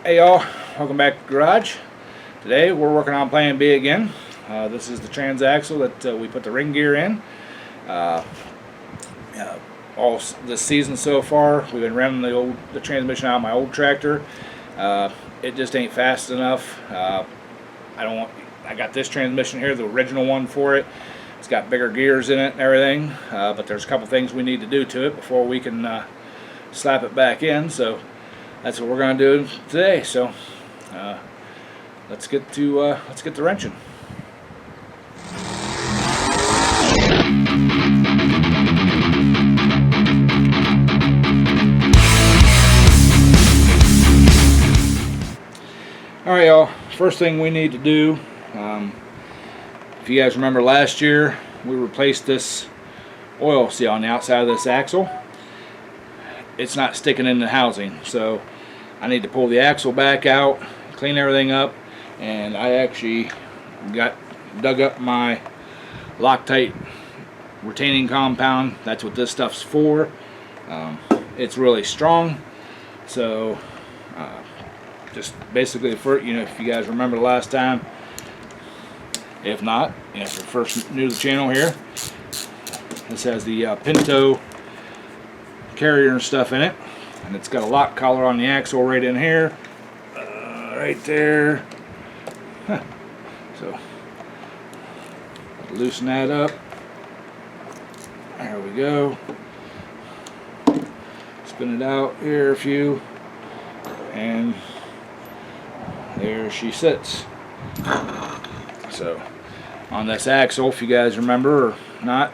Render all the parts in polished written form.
Hey y'all, welcome back to the garage. Today we're working on plan B again. This is the transaxle that we put the ring gear in. Uh, all this season so far, we've been running the transmission out of my old tractor. It just ain't fast enough. I got this transmission here, the original one for it. It's got bigger gears in it and everything, but there's a couple things we need to do to it before we can slap it back in. So that's what we're going to do today. So let's get the wrenching. All right, y'all. First thing we need to do, if you guys remember last year, we replaced this oil seal on the outside of this axle. It's not sticking in the housing, so I need to pull the axle back out, clean everything up, and I actually dug up my Loctite retaining compound. That's what this stuff's for. It's really strong, so just basically if you guys remember the last time. If not, if you're first new to the channel here, this has the Pinto carrier and stuff in it, and it's got a lock collar on the axle right in here, right there. So loosen that up. There we go. Spin it out here a few, and there she sits. So on this axle, if you guys remember or not,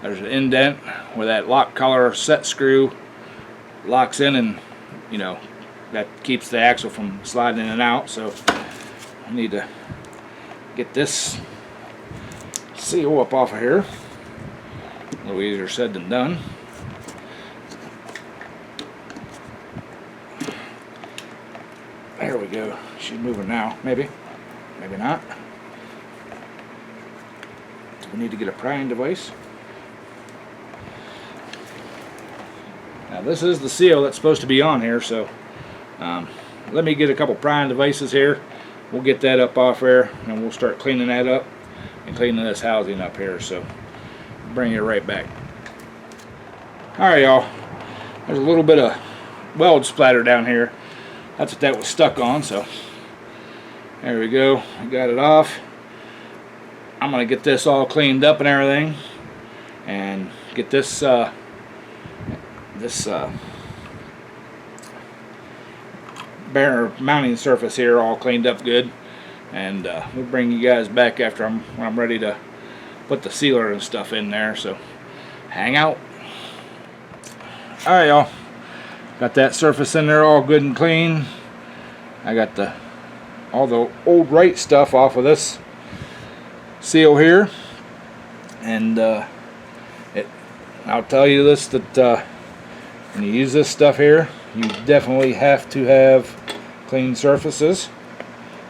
there's an indent where that lock collar set screw locks in, and that keeps the axle from sliding in and out. So I need to get this seal up off of here. A little easier said than done. There we go. She's moving now. Maybe not. Do we need to get a prying device? Now this is the seal that's supposed to be on here, so let me get a couple prying devices here. We'll get that up off there, and we'll start cleaning that up and cleaning this housing up here. So bring it right back. Alright, y'all. There's a little bit of weld splatter down here. That's what that was stuck on, so there we go. I got it off. I'm going to get this all cleaned up and everything, and get this bearer mounting surface here all cleaned up good, and we'll bring you guys back after when I'm ready to put the sealer and stuff in there. So hang out. Alright, y'all, got that surface in there all good and clean. I got all the old right stuff off of this seal here, and I'll tell you this, that when you use this stuff here, you definitely have to have clean surfaces.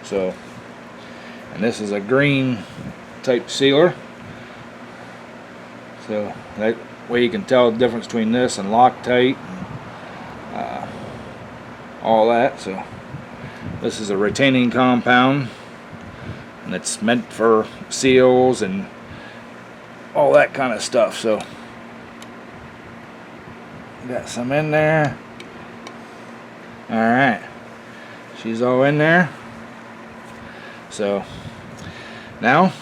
So, and this is a green type sealer, so that way you can tell the difference between this and Loctite, all that. So this is a retaining compound, and it's meant for seals and all that kind of stuff. So got some in there. Alright, she's all in there. So now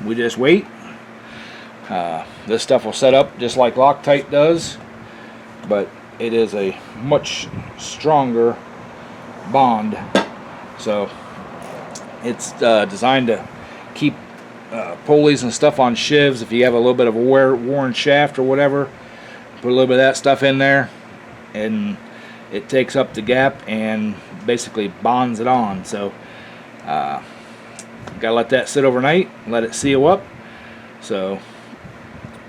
we just wait. This stuff will set up just like Loctite does, but it is a much stronger bond. So it's designed to keep pulleys and stuff on shivs. If you have a little bit of a worn shaft or whatever, put a little bit of that stuff in there, and it takes up the gap and basically bonds it on. So gotta let that sit overnight, let it seal up. So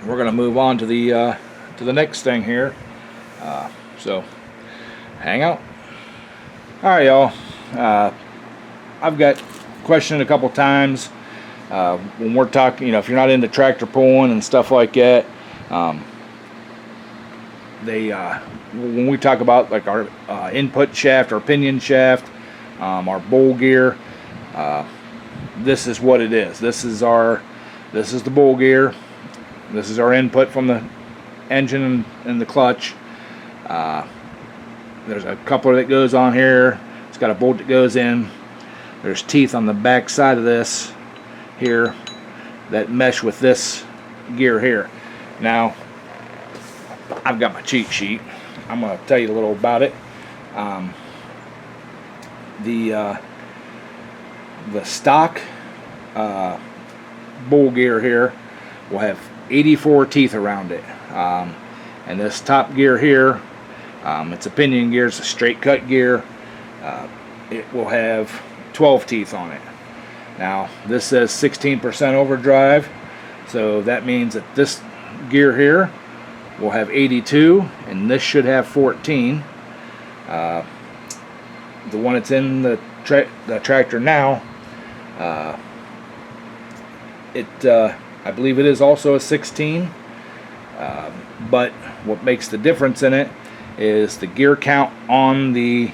we're gonna move on to the next thing here. So hang out. All right, y'all. I've got questioned a couple times when we're talking. If you're not into tractor pulling and stuff like that, when we talk about like our input shaft or pinion shaft, our bowl gear. This is what it is. This is the bowl gear. This is our input from the engine and the clutch. There's a coupler that goes on here. It's got a bolt that goes in. There's teeth on the back side of this here that mesh with this gear here. Now, I've got my cheat sheet. I'm going to tell you a little about it. The stock bowl gear here will have 84 teeth around it, and this top gear here, it's a pinion gear, it's a straight cut gear. It will have 12 teeth on it. Now this says 16% overdrive, so that means that this gear here will have 82 and this should have 14. The one that's in the tractor now, I believe it is also a 16, but what makes the difference in it is the gear count on the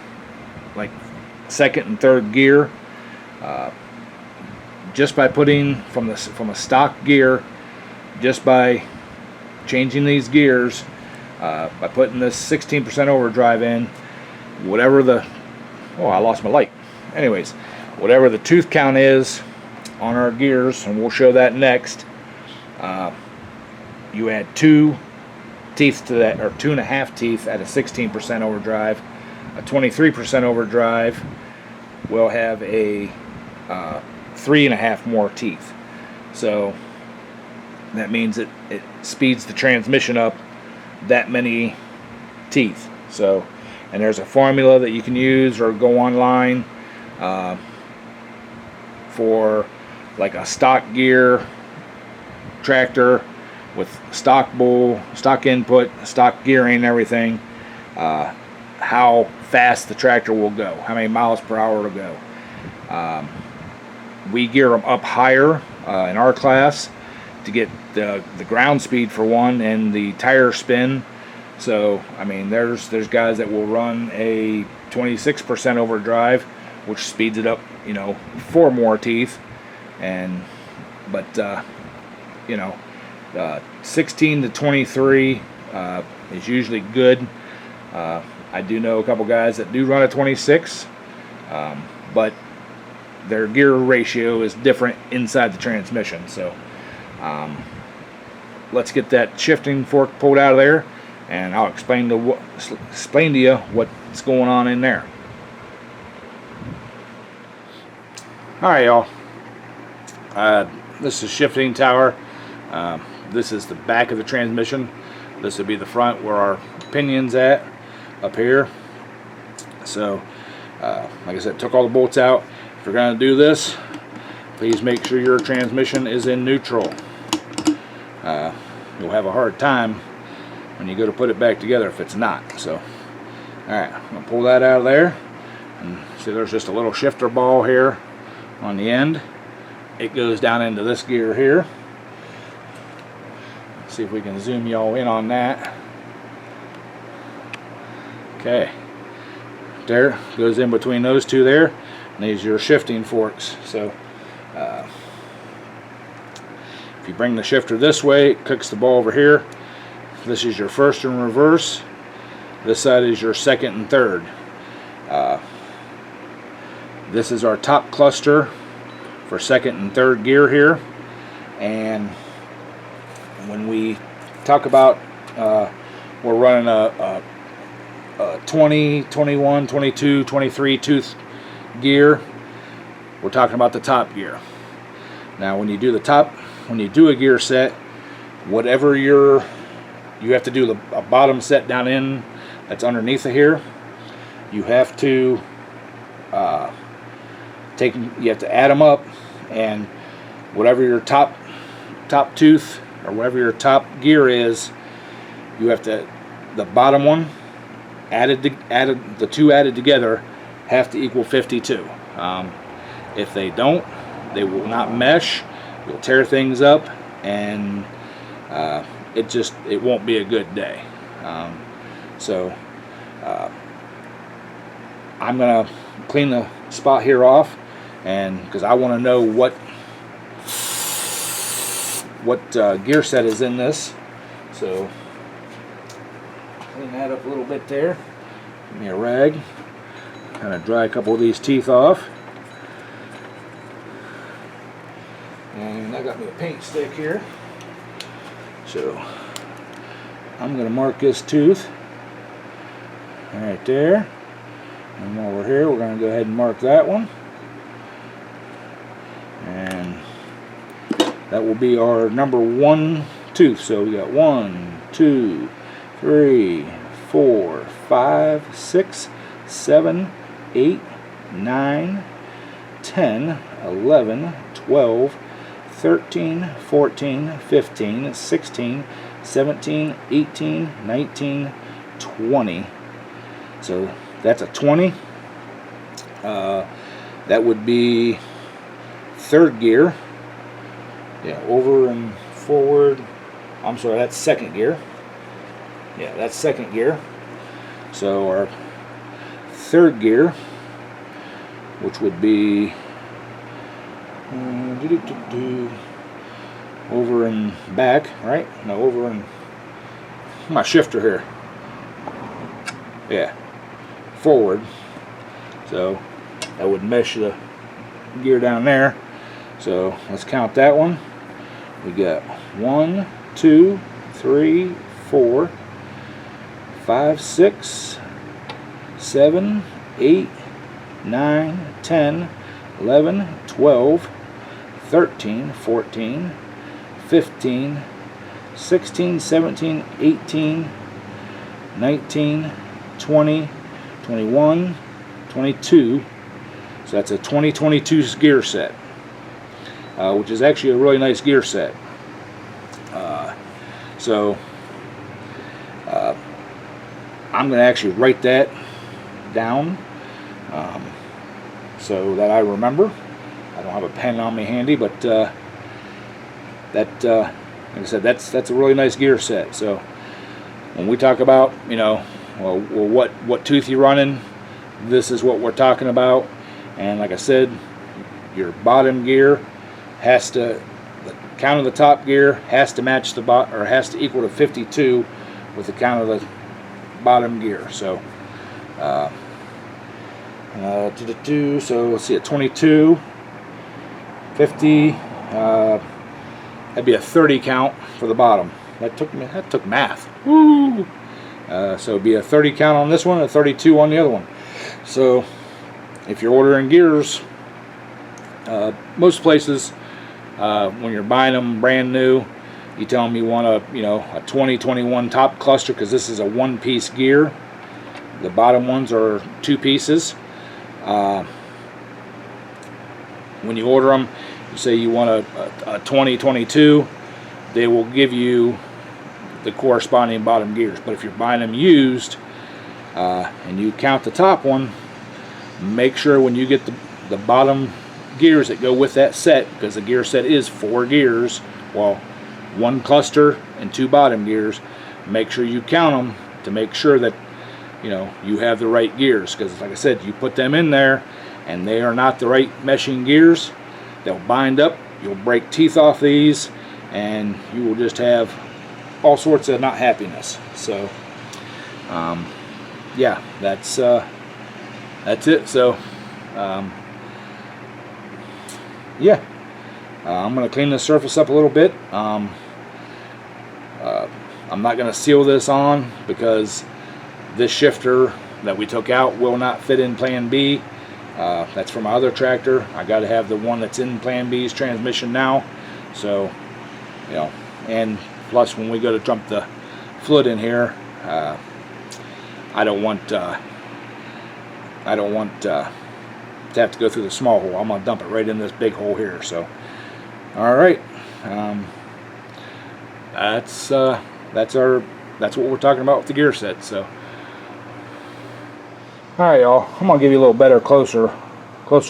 second and third gear. Just by putting from a stock gear, just by changing these gears, by putting this 16% overdrive in, whatever the I lost my light. Anyways, whatever the tooth count is on our gears, and we'll show that next. You add 2 teeth to that, or 2.5 teeth at a 16% overdrive. A 23% overdrive will have a 3.5 more teeth. So that means it speeds the transmission up that many teeth. So, and there's a formula that you can use or go online for like a stock gear tractor with stock bowl, stock input, stock gearing and everything, how fast the tractor will go, how many miles per hour it'll go. We gear them up higher in our class to get the ground speed for one and the tire spin. So I mean, there's guys that will run a 26% overdrive, which speeds it up, 4 more teeth, but 16 to 23 is usually good. I do know a couple guys that do run a 26, but their gear ratio is different inside the transmission. So let's get that shifting fork pulled out of there, and I'll explain to you what's going on in there. Alright, y'all. This is shifting tower. This is the back of the transmission. This would be the front where our pinion's at, up here. So, like I said, took all the bolts out. If you're going to do this, please make sure your transmission is in neutral. You'll have a hard time when you go to put it back together if it's not. So, alright, I'm going to pull that out of there. And see, there's just a little shifter ball here on the end. It goes down into this gear here. See if we can zoom y'all in on that. Okay, there goes in between those two there, and these are your shifting forks. So if you bring the shifter this way, it cooks the ball over here. This is your first and reverse. This side is your second and third. This is our top cluster for second and third gear here. And when we talk about we're running a 20, 21, 22, 23 tooth gear, we're talking about the top gear. Now when you do a gear set, whatever you have to do a bottom set down in that's underneath of here, you have to you have to add them up, and whatever your top tooth or whatever your top gear is, you have to, the bottom one the two added together have to equal 52. If they don't, they will not mesh. You'll tear things up, and it won't be a good day. So I'm gonna clean the spot here off, and because I want to know what gear set is in this. So clean that up a little bit there. Give me a rag. Kind of dry a couple of these teeth off. And I got me a paint stick here. So I'm going to mark this tooth right there. And while we're here, we're going to go ahead and mark that one. And that will be our number 1 tooth. So we got 1, 2, 3, 4, 5, 6, 7, 8, 9, 10, 11, 12, 13, 14, 15, 16, 17, 18, 19, 20. So that's a 20. That would be 3rd gear. Yeah, over and forward. I'm sorry, that's 2nd gear. Yeah, that's 2nd gear. So our 3rd gear, which would be over and back, right? No, over and my shifter here. Yeah, forward. So that would mesh the gear down there. So let's count that one. We got 1, 2, 3, 4, 5, 6, 7, 8, 9, 10, 11, 12, 13, 14, 15, 16, 17, 18, 19, 20, 21, 22. So that's a 2022 gear set, which is actually a really nice gear set. I'm going to actually write that down so that I remember. I don't have a pen on me handy, but like I said, that's a really nice gear set. So when we talk about, you know, well what tooth you're running, this is what we're talking about. And like I said, your bottom gear has to, the count of the top gear has to match the or has to equal to 52 with the count of the bottom gear. So so let's see, at 22, 50, that'd be a 30 count for the bottom. That took math. Woo! So it'd be a 30 count on this one, a 32 on the other one. So if you're ordering gears, most places, when you're buying them brand new, you tell them you want a 2021 top cluster, because this is a 1-piece gear. The bottom ones are 2 pieces. When you order them, you say you want a 2022, they will give you the corresponding bottom gears. But if you're buying them used, and you count the top one, make sure when you get the bottom gears that go with that set, because the gear set is 4 gears, well, 1 cluster and 2 bottom gears, make sure you count them to make sure that you have the right gears. Because like I said, you put them in there and they are not the right meshing gears, they'll bind up, you'll break teeth off these, and you will just have all sorts of not happiness. So yeah, that's it. So yeah, I'm going to clean the surface up a little bit. I'm not going to seal this on because this shifter that we took out will not fit in Plan B. That's for my other tractor. I got to have the one that's in Plan B's transmission now. So, and plus when we go to dump the fluid in here, I don't want to have to go through the small hole. I'm gonna dump it right in this big hole here. So, all right, that's what we're talking about with the gear set. So, all right, y'all. I'm gonna give you a little better, closer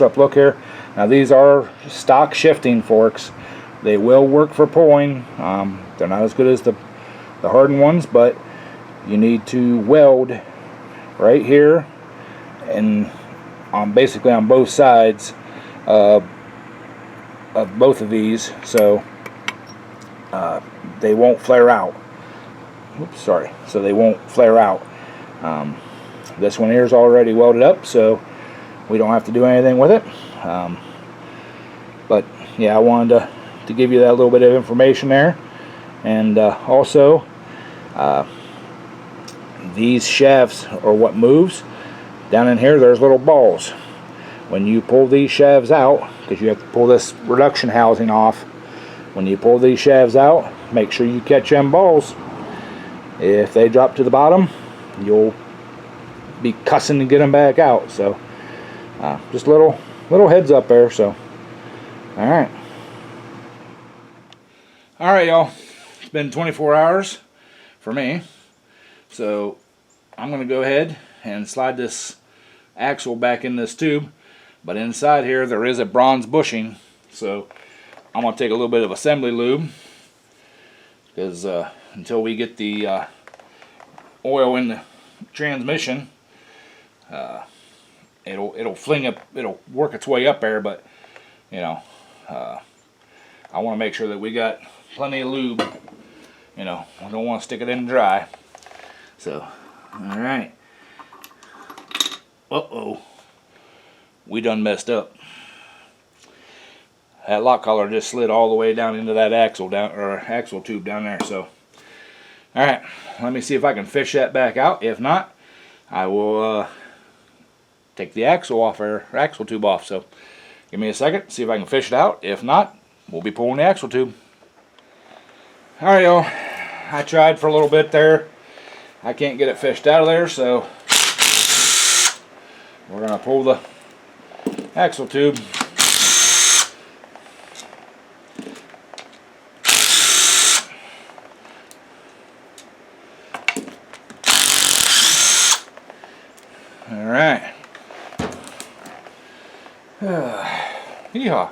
up look here. Now these are stock shifting forks. They will work for pulling. They're not as good as the hardened ones, but you need to weld right here and on basically on both sides of both of these, so they won't flare out. Oops, sorry. So they won't flare out. This one here is already welded up, so we don't have to do anything with it. But yeah, I wanted to give you that little bit of information there. And also, these shafts are what moves. Down in here, there's little balls. When you pull these shafts out, because you have to pull this reduction housing off, when you pull these shafts out, make sure you catch them balls. If they drop to the bottom, you'll be cussing to get them back out. So just a little heads up there. So all right, y'all, it's been 24 hours for me, so I'm gonna go ahead and slide this axle back in this tube. But inside here there is a bronze bushing, so I'm gonna take a little bit of assembly lube, because until we get the oil in the transmission, it'll fling up, it'll work its way up there, but you know, I want to make sure that we got plenty of lube. You know, I don't want to stick it in dry. So, all right. Uh-oh, we done messed up. That lock collar just slid all the way down into that axle tube down there. So, all right, let me see if I can fish that back out. If not, I will take the axle off, or axle tube off. So, give me a second, see if I can fish it out. If not, we'll be pulling the axle tube. All right, y'all. I tried for a little bit there. I can't get it fished out of there, so we're gonna pull the axle tube. All right. Yeehaw.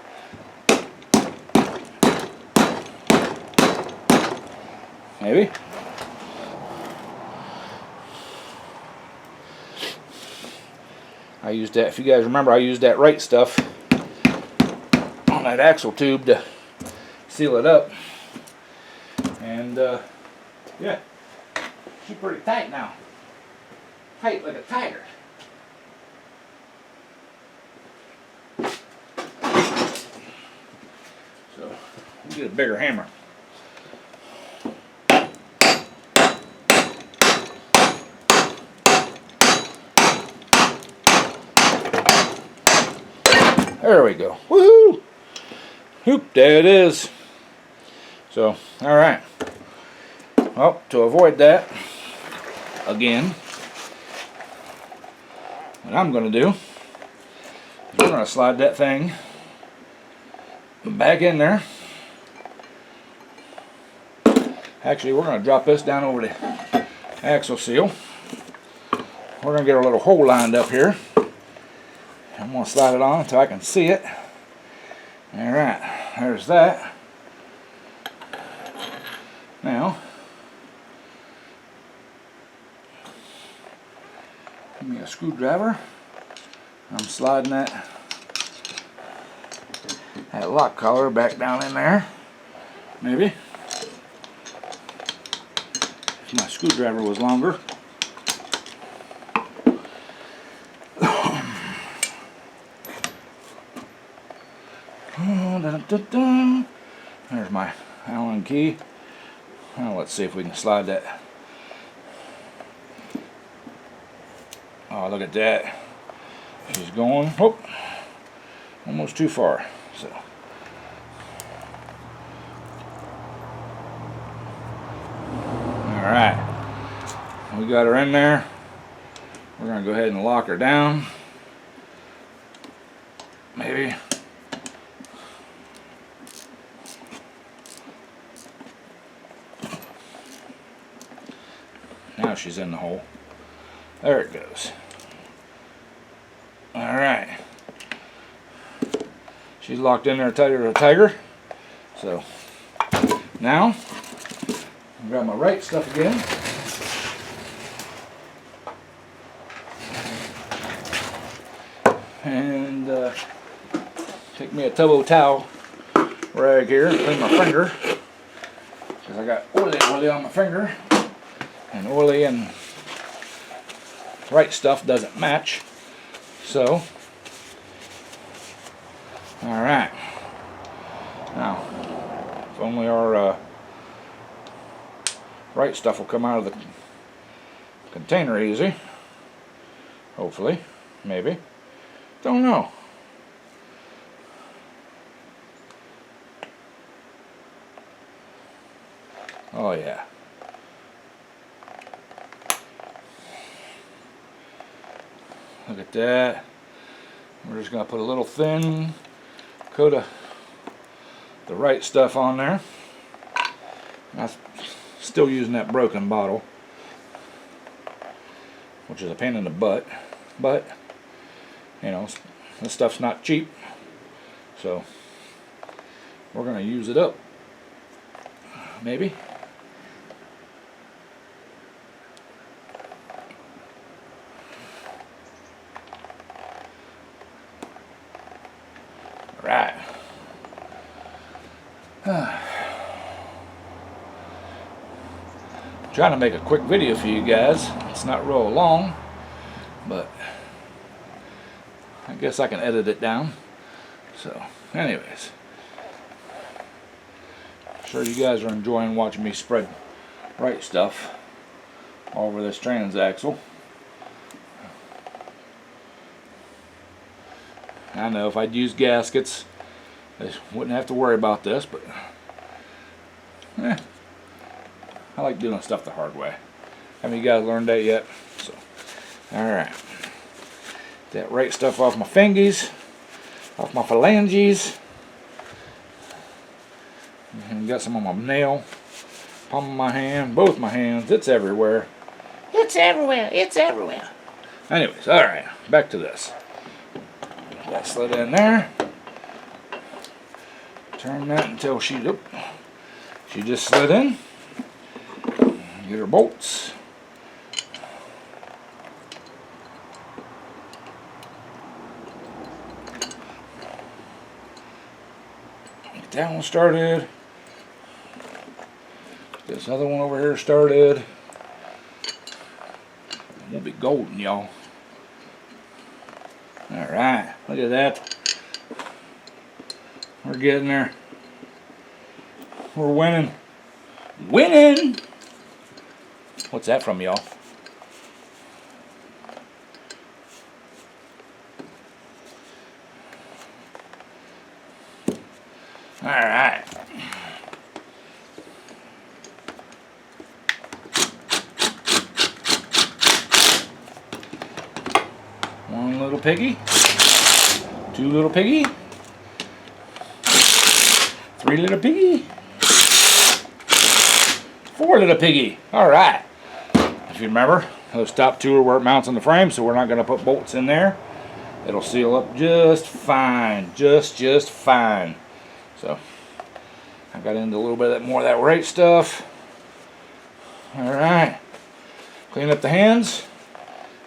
Maybe. I used that, if you guys remember, I used that right stuff on that axle tube to seal it up. And yeah, she's pretty tight now. Tight like a tiger. So we'll get a bigger hammer. There we go. Woohoo! Whoop, there it is. So, all right. Well, to avoid that, again, what I'm going to do is we're going to slide that thing back in there. Actually, we're going to drop this down over the axle seal. We're going to get our little hole lined up here. I'm going to slide it on until I can see it. Alright, there's that. Now, give me a screwdriver. I'm sliding that lock collar back down in there. Maybe. If my screwdriver was longer. There's my Allen key. Now let's see if we can slide that. Oh, look at that. She's going, whoop, almost too far. So, alright, we got her in there. We're going to go ahead and lock her down. Maybe. Now she's in the hole. There it goes. Alright. She's locked in there tighter than a tiger. So, now, I'll grab my right stuff again. and take me a tubbo towel rag here and clean my finger, because I got oily on my finger, and oily and right stuff doesn't match. So, all right. Now, if only our right stuff will come out of the container easy. Hopefully, maybe. Don't know. Oh yeah. Look at that. We're just going to put a little thin coat of the right stuff on there. I'm still using that broken bottle, which is a pain in the butt, but you know, this stuff's not cheap, so we're going to use it up, maybe. Right. Trying to make a quick video for you guys. It's not real long, but I guess I can edit it down. So, anyways, sure you guys are enjoying watching me spread right stuff all over this transaxle. I know if I'd use gaskets, I wouldn't have to worry about this, but I like doing stuff the hard way. Haven't you guys learned that yet? So, alright. That right stuff off my fingies, off my phalanges. And got some on my nail, palm of my hand, both my hands. It's everywhere. It's everywhere. It's everywhere. Anyways, alright. Back to this. That slid in there. Turn that until she just slid in. Get her bolts. Get that one started. Get this other one over here started. It won't be golden, y'all. Alright, look at that. We're getting there. We're winning. Winning! What's that from, y'all? Alright. One little piggy. Two little piggy. Three little piggy. Four little piggy. Alright. If you remember, those top two are where it mounts on the frame, so we're not going to put bolts in there. It'll seal up just fine. Just fine. So, I got into a little bit more of that right stuff. Alright. Clean up the hands.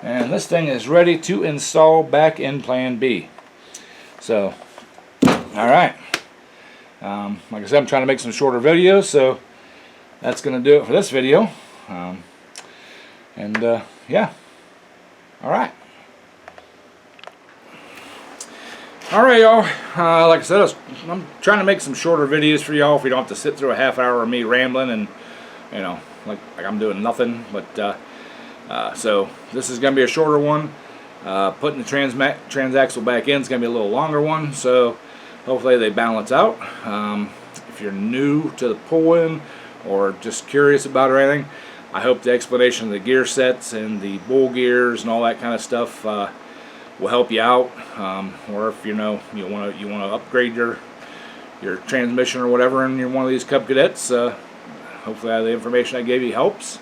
And this thing is ready to install back in Plan B. So, alright. Like I said, I'm trying to make some shorter videos, so that's going to do it for this video. Yeah. Alright. Alright, y'all. Like I said, I'm trying to make some shorter videos for y'all if you don't have to sit through a half hour of me rambling and, you know, like I'm doing nothing. But, so this is going to be a shorter one. Putting the transaxle back in is going to be a little longer one, so hopefully they balance out. If you're new to the pulling or just curious about it or anything, I hope the explanation of the gear sets and the bull gears and all that kind of stuff will help you out. Or if you know you want to upgrade your transmission or whatever in one of these Cub Cadets, hopefully the information I gave you helps.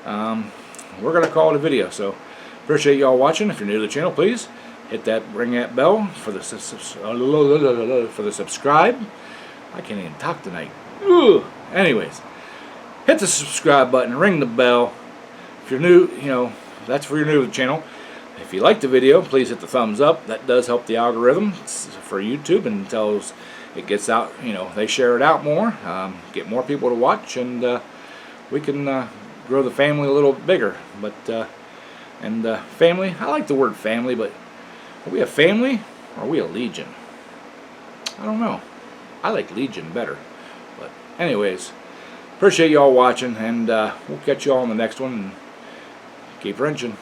We're gonna call it a video. So appreciate y'all watching. If you're new to the channel, please hit ring that bell for the subscribe. I can't even talk tonight. Anyways, hit the subscribe button, ring the bell. If you're new, that's for you're new to the channel. If you like the video, please hit the thumbs up. That does help the algorithm for YouTube, and tells it gets out, you know, they share it out more, get more people to watch, and we can grow the family a little bigger. But family, I like the word family, but are we a family or are we a legion? I don't know. I like legion better. But anyways, appreciate y'all watching, and we'll catch you all in the next one, and keep wrenching.